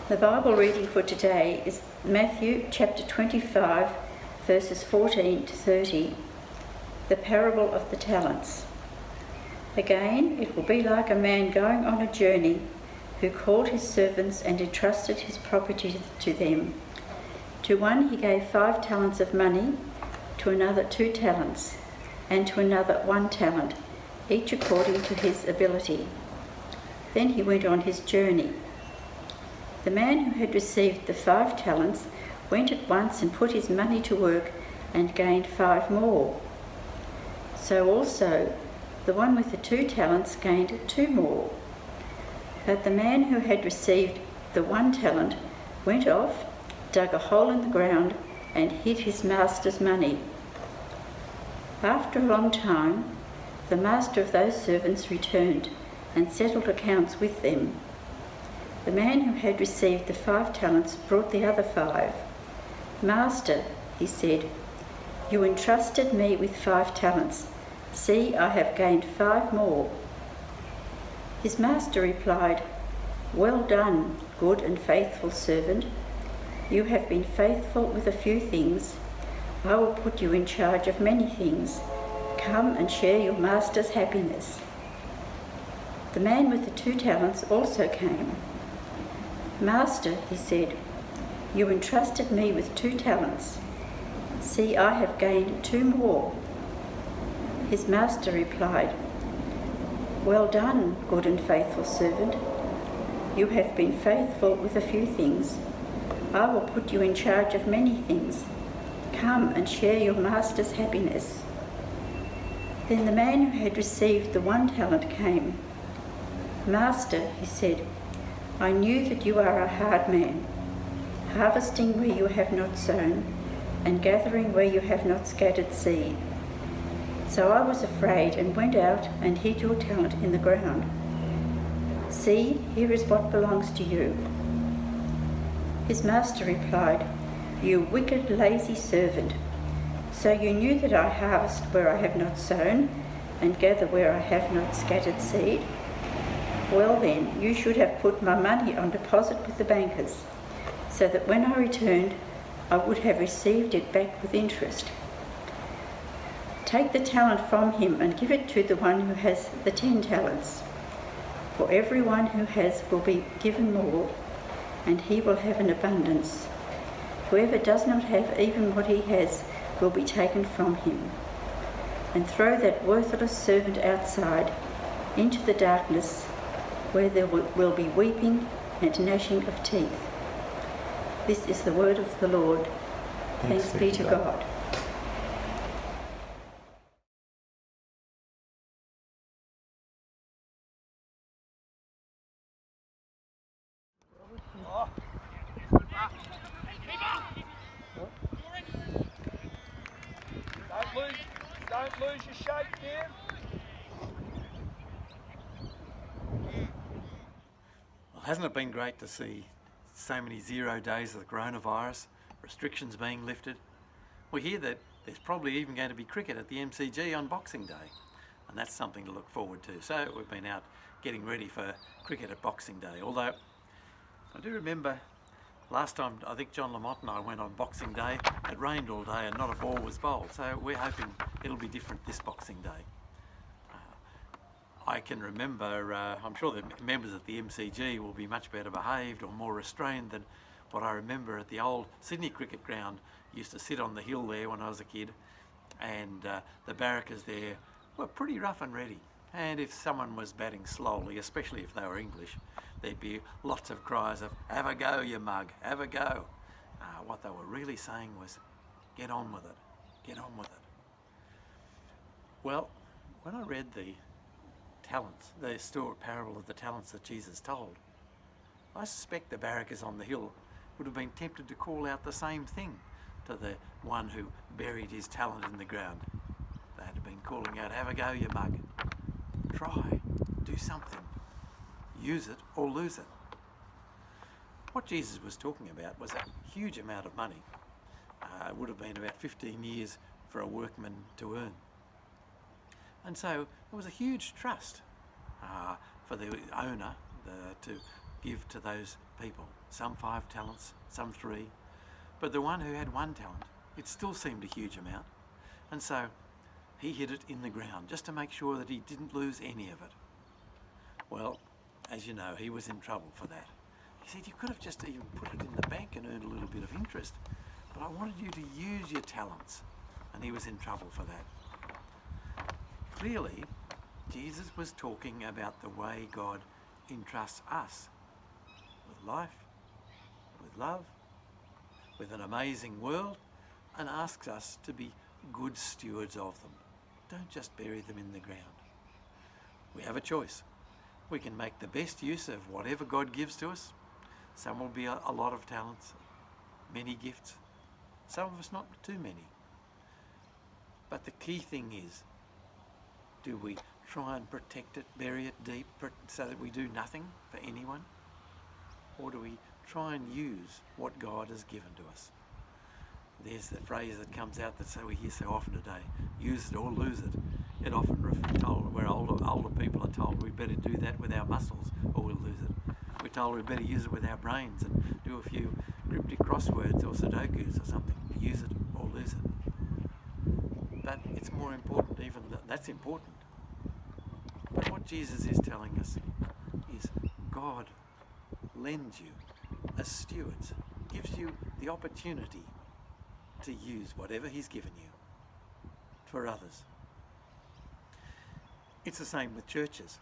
The Bible reading for today is Matthew chapter 25, verses 14 to 30, the parable of the talents. Again, it will be like a man going on a journey who called his servants and entrusted his property to them. To one he gave 5 talents of money, to another 2 talents, and to another 1 talent, each according to his ability. Then he went on his journey. The man who had received the 5 talents went at once and put his money to work and gained 5 more. So also the one with the 2 talents gained 2 more. But the man who had received the 1 talent went off, dug a hole in the ground, and hid his master's money. After a long time, the master of those servants returned and settled accounts with them. The man who had received the 5 talents brought the other 5. "Master," he said, "you entrusted me with 5 talents. See, I have gained 5 more." His master replied, "Well done, good and faithful servant. You have been faithful with a few things. I will put you in charge of many things. Come and share your master's happiness." The man with the 2 talents also came. "Master," he said, "you entrusted me with 2 talents. See, I have gained 2 more." His master replied, "Well done, good and faithful servant. You have been faithful with a few things. I will put you in charge of many things. Come and share your master's happiness." Then the man who had received the 1 talent came. "Master," he said, "I knew that you are a hard man, harvesting where you have not sown, and gathering where you have not scattered seed. So I was afraid and went out and hid your talent in the ground. See, here is what belongs to you." His master replied, "You wicked, lazy servant. So you knew that I harvest where I have not sown, and gather where I have not scattered seed? Well then, you should have put my money on deposit with the bankers, so that when I returned, I would have received it back with interest. Take the talent from him and give it to the one who has the 10 talents. For everyone who has will be given more, and he will have an abundance. Whoever does not have even what he has will be taken from him. And throw that worthless servant outside into the darkness, where there will be weeping and gnashing of teeth." This is the word of the Lord. Thanks be to God. Don't lose your shape, Kim. Well, hasn't it been great to see so many 0 days of the coronavirus, restrictions being lifted? We hear that there's probably even going to be cricket at the MCG on Boxing Day, and that's something to look forward to. So we've been out getting ready for cricket at Boxing Day, although I do remember last time I think John Lamont and I went on Boxing Day, it rained all day and not a ball was bowled, so we're hoping it'll be different this Boxing Day. I can remember, I'm sure the members at the MCG will be much better behaved or more restrained than what I remember at the old Sydney Cricket Ground. Used to sit on the hill there when I was a kid, and the barrackers there were pretty rough and ready. And if someone was batting slowly, especially if they were English, there'd be lots of cries of, "Have a go, you mug, have a go." What they were really saying was, "Get on with it, get on with it." Well, when I read the talents, the story parable of the talents that Jesus told, I suspect the barrackers on the hill would have been tempted to call out the same thing to the one who buried his talent in the ground. They had been calling out, "Have a go, you mug. Try, do something. Use it or lose it." What Jesus was talking about was a huge amount of money. It would have been about 15 years for a workman to earn. And so it was a huge trust for the owner to give to those people. some 5 talents, some 3. But the one who had 1 talent, it still seemed a huge amount. And so he hid it in the ground just to make sure that he didn't lose any of it. Well, as you know, he was in trouble for that. He said, you could have just even put it in the bank and earned a little bit of interest, but I wanted you to use your talents. And he was in trouble for that. Clearly, Jesus was talking about the way God entrusts us with life, with love, with an amazing world, and asks us to be good stewards of them. Don't just bury them in the ground. We have a choice. We can make the best use of whatever God gives to us. Some will be a lot of talents, many gifts. Some of us not too many. But the key thing is, do we try and protect it, bury it deep so that we do nothing for anyone? Or do we try and use what God has given to us? There's the phrase that comes out that we hear so often today, use it or lose it. It often told where older people are told we better do that with our muscles or we'll lose it. We're told we better use it with our brains and do a few cryptic crosswords or Sudokus or something. Use it or lose it. But it's more important, even that's important. But what Jesus is telling us is God lends you as stewards, gives you the opportunity to use whatever he's given you for others. It's the same with churches.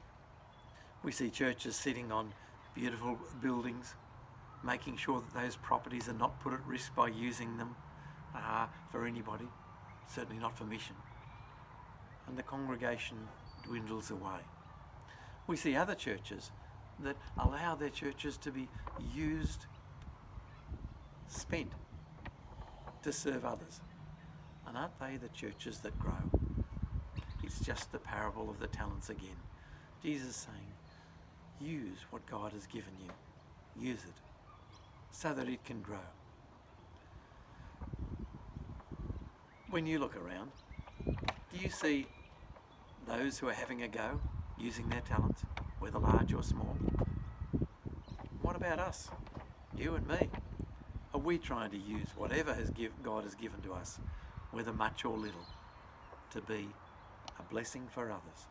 We see churches sitting on beautiful buildings, making sure that those properties are not put at risk by using them for anybody, certainly not for mission. And the congregation dwindles away. We see other churches that allow their churches to be used, spent to serve others. And aren't they the churches that grow? It's just the parable of the talents again. Jesus saying, use what God has given you. Use it so that it can grow. When you look around, do you see those who are having a go, using their talents, whether large or small? What about us? You and me? Are we trying to use whatever God has given to us, whether much or little, to be a blessing for others?